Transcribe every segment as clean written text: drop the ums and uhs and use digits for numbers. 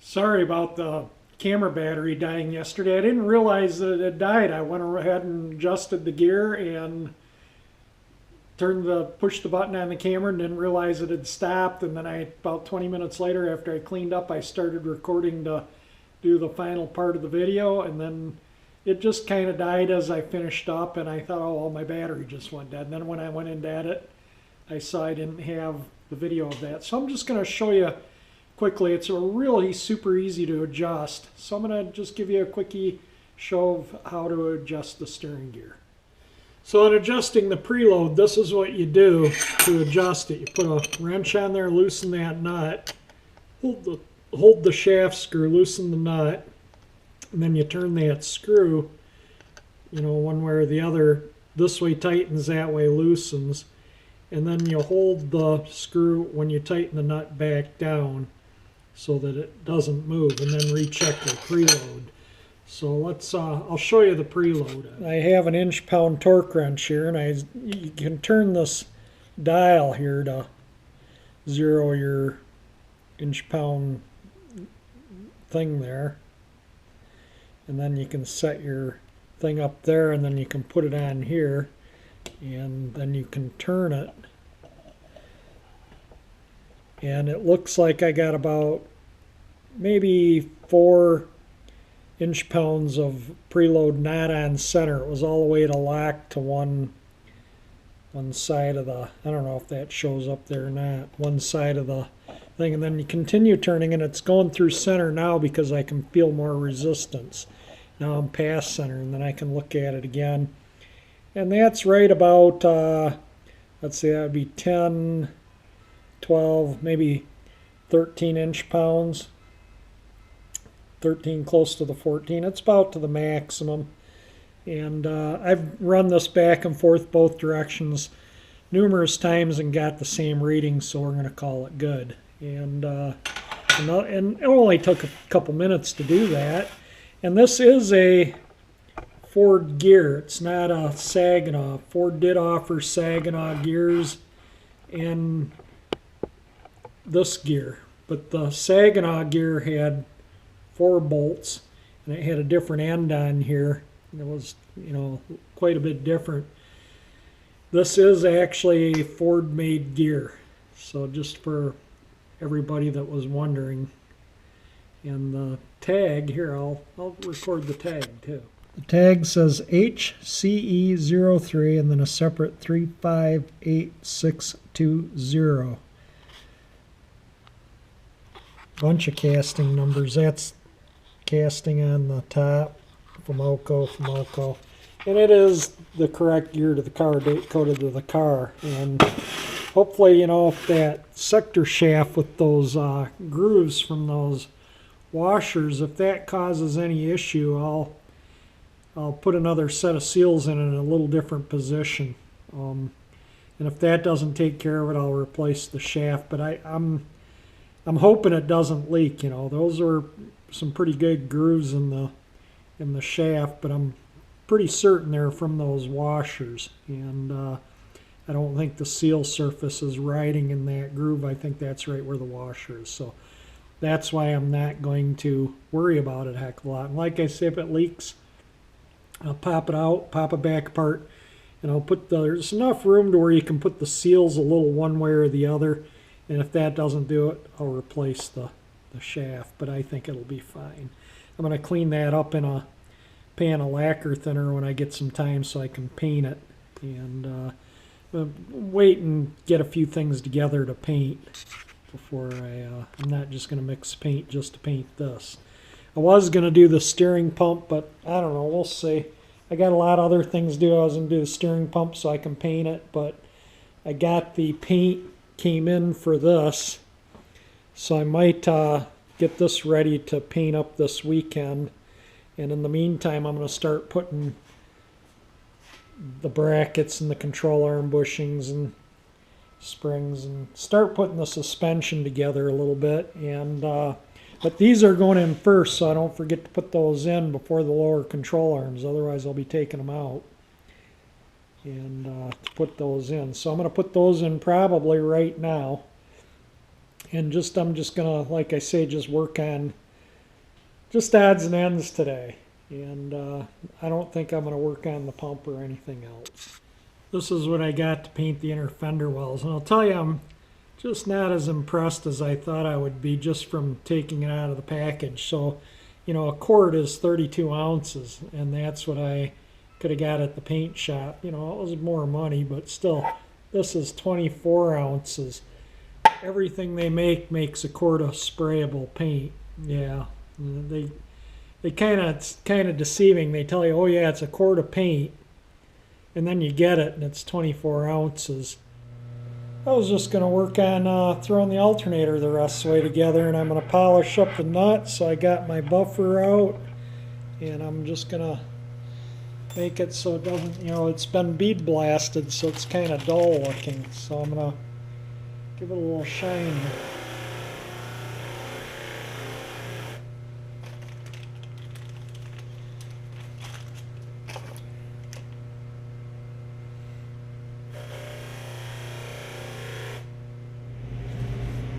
Sorry about the camera battery dying yesterday. I didn't realize that it had died. I went ahead and adjusted the gear and pushed the button on the camera and didn't realize it had stopped. And then about 20 minutes later, after I cleaned up, I started recording to do the final part of the video, and then it just kind of died as I finished up, and I thought, oh, well, my battery just went dead. And then when I went in to edit, I saw I didn't have the video of that. So I'm just going to show you quickly. It's a really super easy to adjust. So I'm going to just give you a quickie show of how to adjust the steering gear. So in adjusting the preload, this is what you do to adjust it. You put a wrench on there, loosen that nut, hold the shaft screw, loosen the nut, and then you turn that screw, one way or the other. This way tightens, that way loosens. And then you hold the screw when you tighten the nut back down so that it doesn't move, and then recheck the preload. So I'll show you the preload. I have an inch-pound torque wrench here, and you can turn this dial here to zero your inch-pound thing there. And then you can set your thing up there, and then you can put it on here, and then you can turn it. And it looks like I got about maybe 4 inch-pounds of preload not on center. It was all the way to lock to one side of the, I don't know if that shows up there or not, one side of the thing. And then you continue turning, and it's going through center now because I can feel more resistance. Now I'm past center, and then I can look at it again. And that's right about, let's see, that would be 10, 12, maybe 13 inch-pounds. 13, close to the 14. It's about to the maximum. And I've run this back and forth both directions numerous times and got the same reading, so we're going to call it good. And it only took a couple minutes to do that. And this is a Ford gear. It's not a Saginaw. Ford did offer Saginaw gears and this gear, but the Saginaw gear had 4 bolts, and it had a different end on here. It was, quite a bit different. This is actually a Ford-made gear, so just for everybody that was wondering. And the tag here, I'll record the tag too. The tag says HCE03 and then a separate 358,620. Bunch of casting numbers. That's casting on the top, Fomoco, and it is the correct gear to the car, date coded to the car. And hopefully, if that sector shaft with those grooves from those washers, if that causes any issue, I'll put another set of seals in a little different position. And if that doesn't take care of it, I'll replace the shaft. But I'm hoping it doesn't leak. Those are some pretty good grooves in the shaft, but I'm pretty certain they're from those washers. And I don't think the seal surface is riding in that groove. I think that's right where the washer is. So that's why I'm not going to worry about it a heck of a lot. And like I say, if it leaks, I'll pop it out, pop it back apart, and I'll there's enough room to where you can put the seals a little one way or the other. And if that doesn't do it, I'll replace the shaft, but I think it'll be fine. I'm going to clean that up in a pan of lacquer thinner when I get some time so I can paint it. And wait and get a few things together to paint before I'm not just going to mix paint just to paint this. I was going to do the steering pump, but I don't know, we'll see. I got a lot of other things to do. I was going to do the steering pump so I can paint it, but I got the paint came in for this, so I might get this ready to paint up this weekend. And in the meantime, I'm going to start putting the brackets and the control arm bushings and springs and start putting the suspension together a little bit. And but these are going in first, so I don't forget to put those in before the lower control arms, otherwise I'll be taking them out. And to put those in. So I'm going to put those in probably right now. And I'm just going to, like I say, just work on just odds and ends today. And I don't think I'm going to work on the pump or anything else. This is what I got to paint the inner fender wells. And I'll tell you, I'm just not as impressed as I thought I would be just from taking it out of the package. So, you know, a quart is 32 ounces, and that's what I could have got at the paint shop. You know, it was more money, but still, this is 24 ounces. Everything they make makes a quart of sprayable paint. Yeah, they kind of deceiving. They tell you, oh yeah, it's a quart of paint, and then you get it and it's 24 ounces. I was just going to work on throwing the alternator the rest of the way together, and I'm going to polish up the nuts. So I got my buffer out, and I'm just going to make it so it doesn't, you know, it's been bead blasted, so it's kind of dull looking. So I'm going to give it a little shine.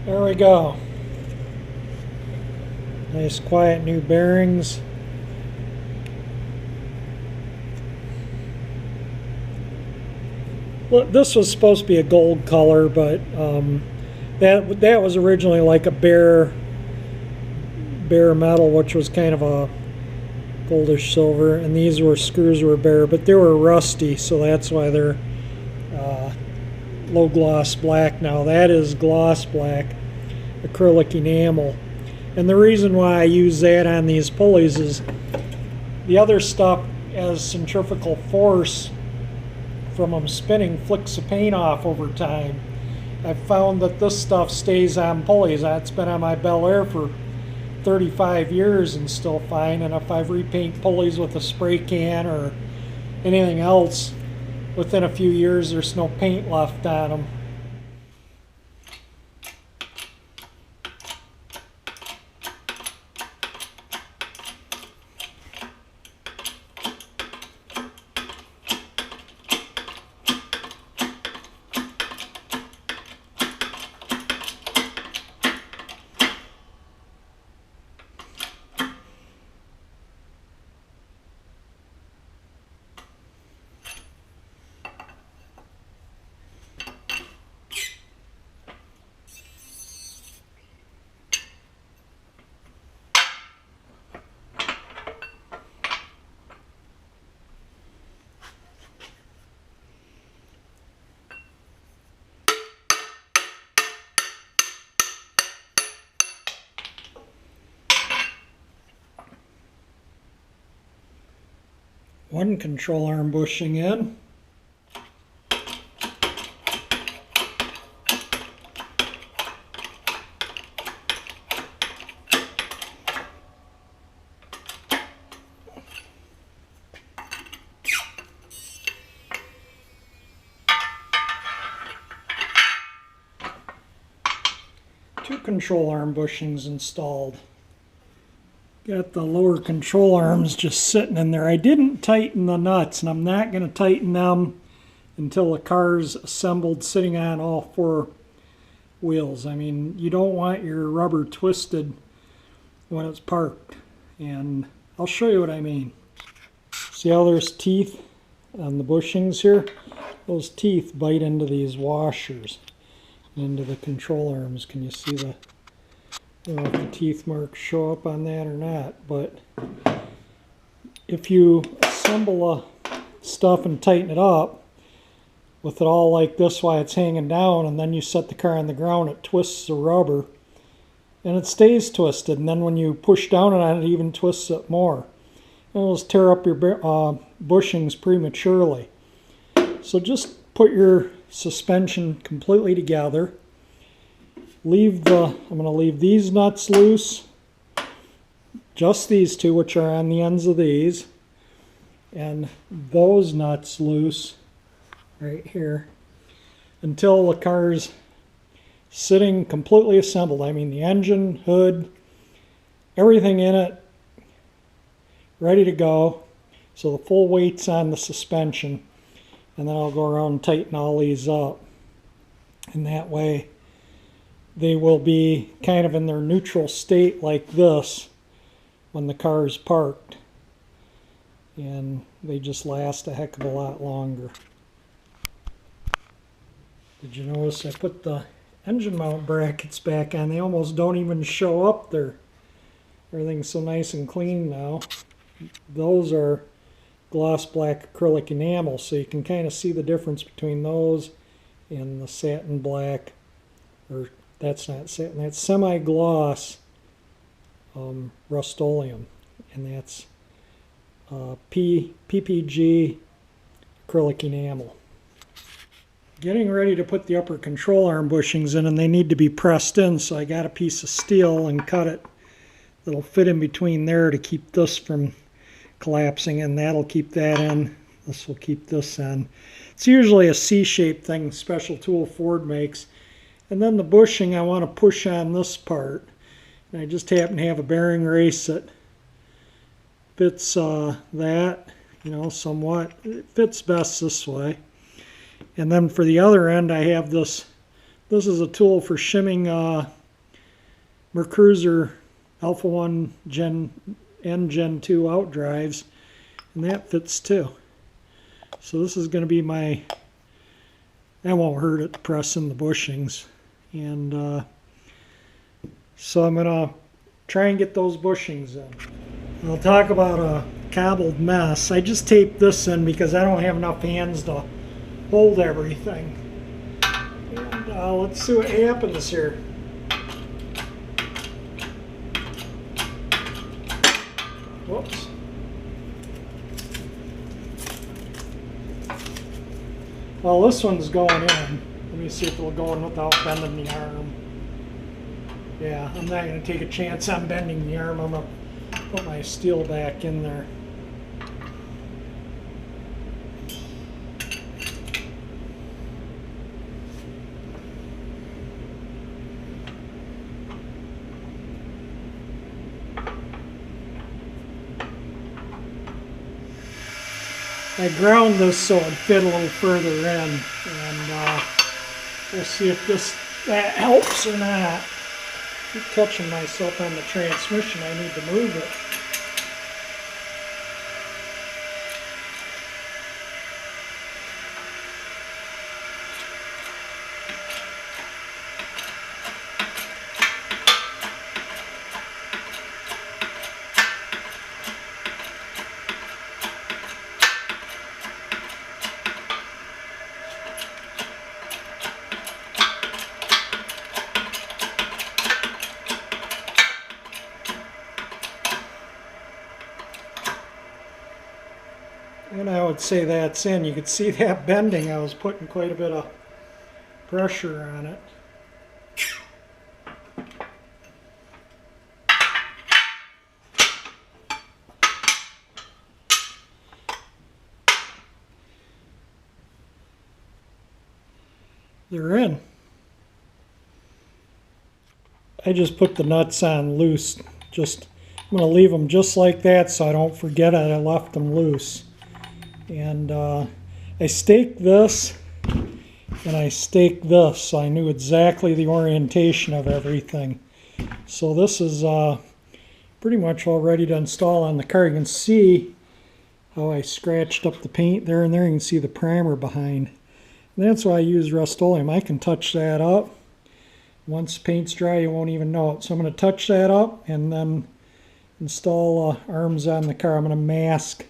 There we go. Nice quiet new bearings. Well, this was supposed to be a gold color, but that was originally like a bare metal, which was kind of a goldish silver, and these screws were bare, but they were rusty, so that's why they're low gloss black now. That is gloss black, acrylic enamel. And the reason why I use that on these pulleys is the other stuff, as centrifugal force from them spinning, flicks the paint off over time. I've found that this stuff stays on pulleys. It's been on my Bel Air for 35 years and still fine, and if I repaint pulleys with a spray can or anything else, within a few years there's no paint left on them. One control arm bushing in. Two control arm bushings installed. Got the lower control arms just sitting in there. I didn't tighten the nuts, and I'm not going to tighten them until the car's assembled sitting on all four wheels. I mean, you don't want your rubber twisted when it's parked, and I'll show you what I mean. See how there's teeth on the bushings here? Those teeth bite into these washers, into the control arms. Can you see the... I don't know if the teeth marks show up on that or not, but if you assemble stuff and tighten it up with it all like this while it's hanging down, and then you set the car on the ground, it twists the rubber and it stays twisted, and then when you push down on it, it even twists it more. And it'll just tear up your bushings prematurely. So just put your suspension completely together. I'm going to leave these nuts loose, just these two, which are on the ends of these, and those nuts loose right here until the car's sitting completely assembled. I mean the engine, hood, everything in it ready to go. So the full weight's on the suspension, and then I'll go around and tighten all these up, and that way they will be kind of in their neutral state like this when the car is parked, and they just last a heck of a lot longer. Did you notice I put the engine mount brackets back on? They almost don't even show up there. Everything's so nice and clean now. Those are gloss black acrylic enamel, so you can kind of see the difference between those and the satin black, or that's not satin, that's semi-gloss Rust-Oleum, and that's PPG acrylic enamel. Getting ready to put the upper control arm bushings in, and they need to be pressed in, so I got a piece of steel and cut it. It'll fit in between there to keep this from collapsing, and that'll keep that in. This will keep this in. It's usually a C-shaped thing, special tool Ford makes. And then the bushing I want to push on this part. And I just happen to have a bearing race that fits that, you know, somewhat. It fits best this way. And then for the other end I have this. This is a tool for shimming Mercruiser Alpha 1 Gen and Gen 2 out drives, and that fits too. So this is going to be my, that won't hurt it to press in the bushings. And so I'm going to try and get those bushings in. I'll talk about a cobbled mess. I just taped this in because I don't have enough hands to hold everything. And let's see what happens here. Whoops. Well, this one's going in. Let me see if it'll go in without bending the arm. Yeah, I'm not going to take a chance on bending the arm. I'm going to put my steel back in there. I ground this so it fit a little further in, and we'll see if that helps or not. I keep catching myself on the transmission. I need to move it. And I would say that's in. You could see that bending. I was putting quite a bit of pressure on it. They're in. I just put the nuts on loose. I'm going to leave them just like that so I don't forget it. I left them loose. And I staked this and I staked this, so I knew exactly the orientation of everything. So this is pretty much all ready to install on the car. You can see how I scratched up the paint there, and there you can see the primer behind. And that's why I use Rust-Oleum. I can touch that up. Once the paint's dry, you won't even know it. So I'm going to touch that up and then install arms on the car. I'm going to mask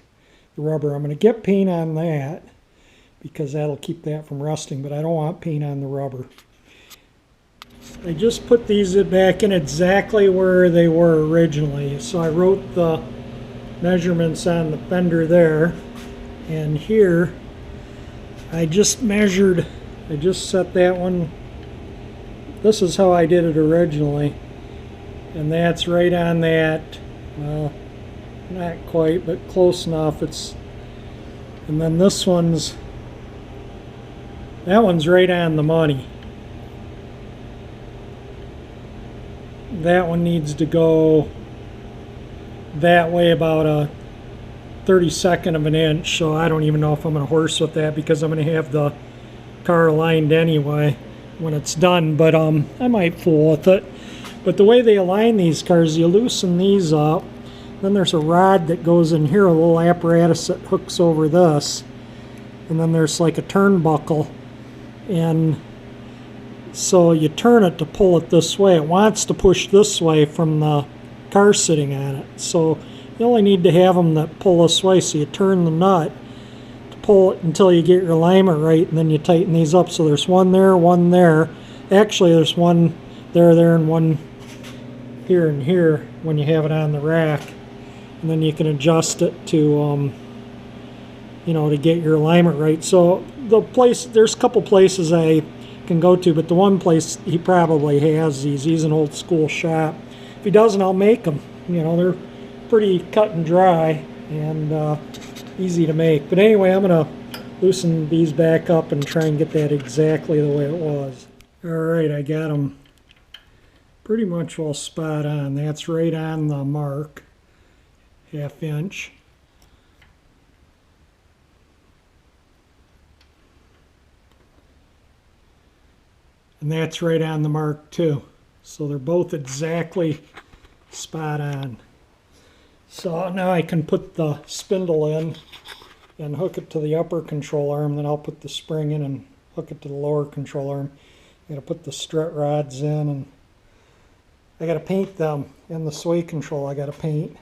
rubber. I'm going to get paint on that because that'll keep that from rusting, but I don't want paint on the rubber. I just put these back in exactly where they were originally. So I wrote the measurements on the fender there, and here I just measured, I just set that one. This is how I did it originally, and that's right on that. Well, not quite, but close enough. And then this one's, that one's right on the money. That one needs to go that way about a 32nd of an inch, so I don't even know if I'm going to horse with that because I'm going to have the car aligned anyway when it's done, but I might fool with it. But the way they align these cars, you loosen these up, Then there's a rod that goes in here, a little apparatus that hooks over this. And then there's like a turnbuckle. And so you turn it to pull it this way. It wants to push this way from the car sitting on it. So you only need to have them that pull this way. So you turn the nut to pull it until you get your alignment right, and then you tighten these up. So there's one there, one there. Actually, there's one there, and one here and here when you have it on the rack. And then you can adjust it to, you know, to get your alignment right. So there's a couple places I can go to, but the one place he probably has these. He's an old school shop. If he doesn't, I'll make them. You know, they're pretty cut and dry and easy to make. But anyway, I'm going to loosen these back up and try and get that exactly the way it was. Alright, I got them pretty much all spot on. That's right on the mark, 1/2 inch. And that's right on the mark too. So they're both exactly spot on. So now I can put the spindle in and hook it to the upper control arm. Then I'll put the spring in and hook it to the lower control arm. I gotta put the strut rods in, and I gotta paint them in the sway control. I gotta paint.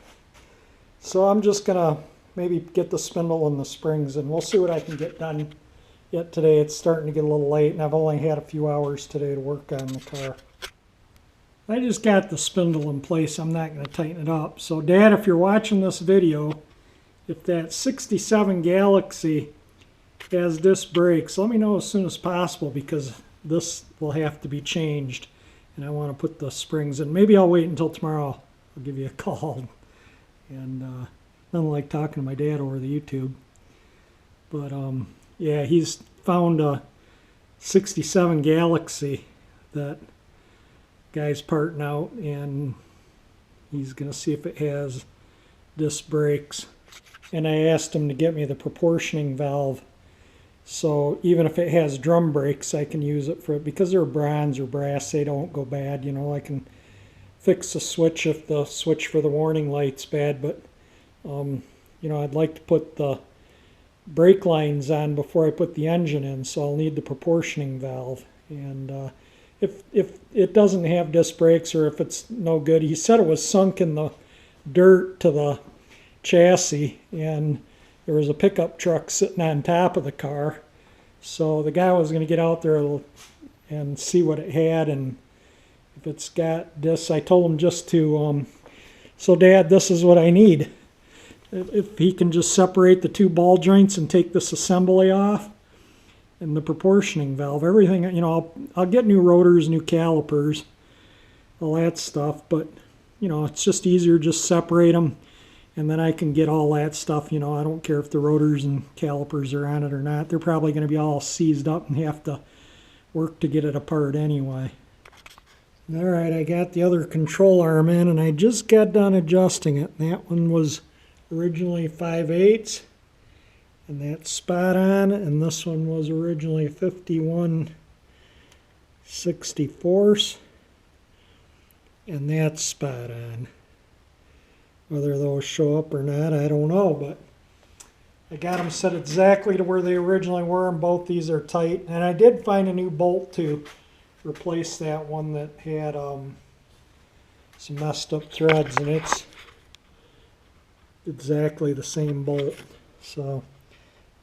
So I'm just gonna maybe get the spindle and the springs, and we'll see what I can get done yet today. It's starting to get a little late, and I've only had a few hours today to work on the car. I just got the spindle in place. I'm not going to tighten it up. So Dad, if you're watching this video, if that 67 Galaxie has disc brakes, let me know as soon as possible, because this will have to be changed, and I want to put the springs in. Maybe I'll wait until tomorrow. I'll give you a call. And nothing like talking to my dad over the YouTube. But yeah, he's found a 67 Galaxie that guy's parting out, and he's going to see if it has disc brakes. And I asked him to get me the proportioning valve, so even if it has drum brakes, I can use it for it. Because they're bronze or brass, they don't go bad. You know, I can fix the switch if the switch for the warning light's bad. But you know, I'd like to put the brake lines on before I put the engine in, so I'll need the proportioning valve. And if it doesn't have disc brakes, or if it's no good, he said it was sunk in the dirt to the chassis, and there was a pickup truck sitting on top of the car. So the guy was going to get out there and see what it had, and if it's got discs. I told him just to, so Dad, this is what I need. If he can just separate the two ball joints and take this assembly off, and the proportioning valve, everything, you know, I'll get new rotors, new calipers, all that stuff, but, you know, it's just easier, just separate them, and then I can get all that stuff. You know, I don't care if the rotors and calipers are on it or not. They're probably going to be all seized up and have to work to get it apart anyway. Alright, I got the other control arm in, and I just got done adjusting it. That one was originally 5/8, and that's spot on, and this one was originally 51/64, and that's spot on. Whether those show up or not, I don't know, but I got them set exactly to where they originally were, and both these are tight. And I did find a new bolt to replace that one that had some messed up threads, and it's exactly the same bolt. So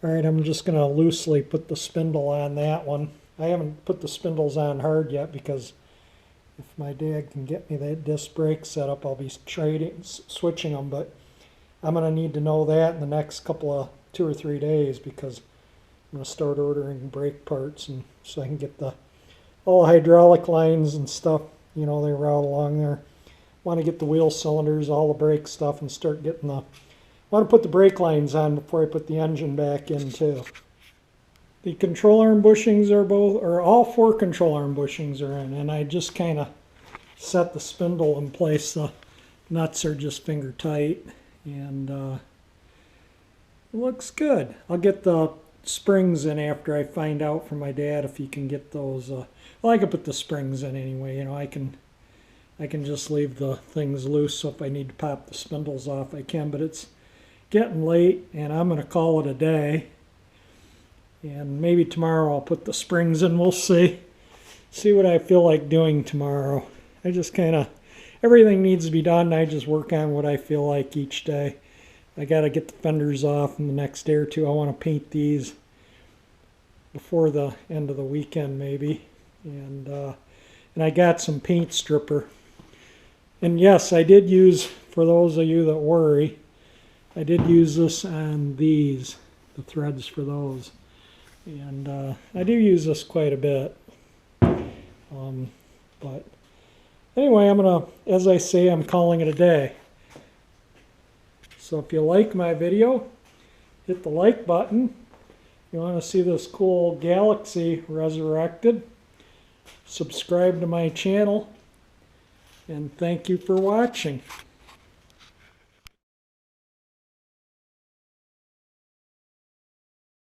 alright, I'm just going to loosely put the spindle on that one. I haven't put the spindles on hard yet, because if my dad can get me that disc brake set up, I'll be switching them. But I'm going to need to know that in the next couple of 2 or 3 days, because I'm going to start ordering brake parts, and so I can get all the hydraulic lines and stuff, you know, they route along there. Want to get the wheel cylinders, all the brake stuff, and start getting want to put the brake lines on before I put the engine back in too. The control arm bushings are all 4 control arm bushings are in, and I just kind of set the spindle in place. The nuts are just finger tight, and it looks good. I'll get the springs in after I find out from my dad if he can get those. Well, I can put the springs in anyway. You know, I can I can just leave the things loose, so if I need to pop the spindles off I can. But it's getting late and I'm going to call it a day, and maybe tomorrow I'll put the springs in. We'll see what I feel like doing tomorrow. I just kind of, everything needs to be done. I just work on what I feel like each day. I got to get the fenders off in the next day or two. I want to paint these before the end of the weekend maybe, and I got some paint stripper. And yes, I did use, for those of you that worry, I did use this on these, the threads for those. And I do use this quite a bit. But anyway, I'm going to, as I say, I'm calling it a day. So if you like my video, hit the like button. If you want to see this cool Galaxie resurrected, subscribe to my channel. And thank you for watching.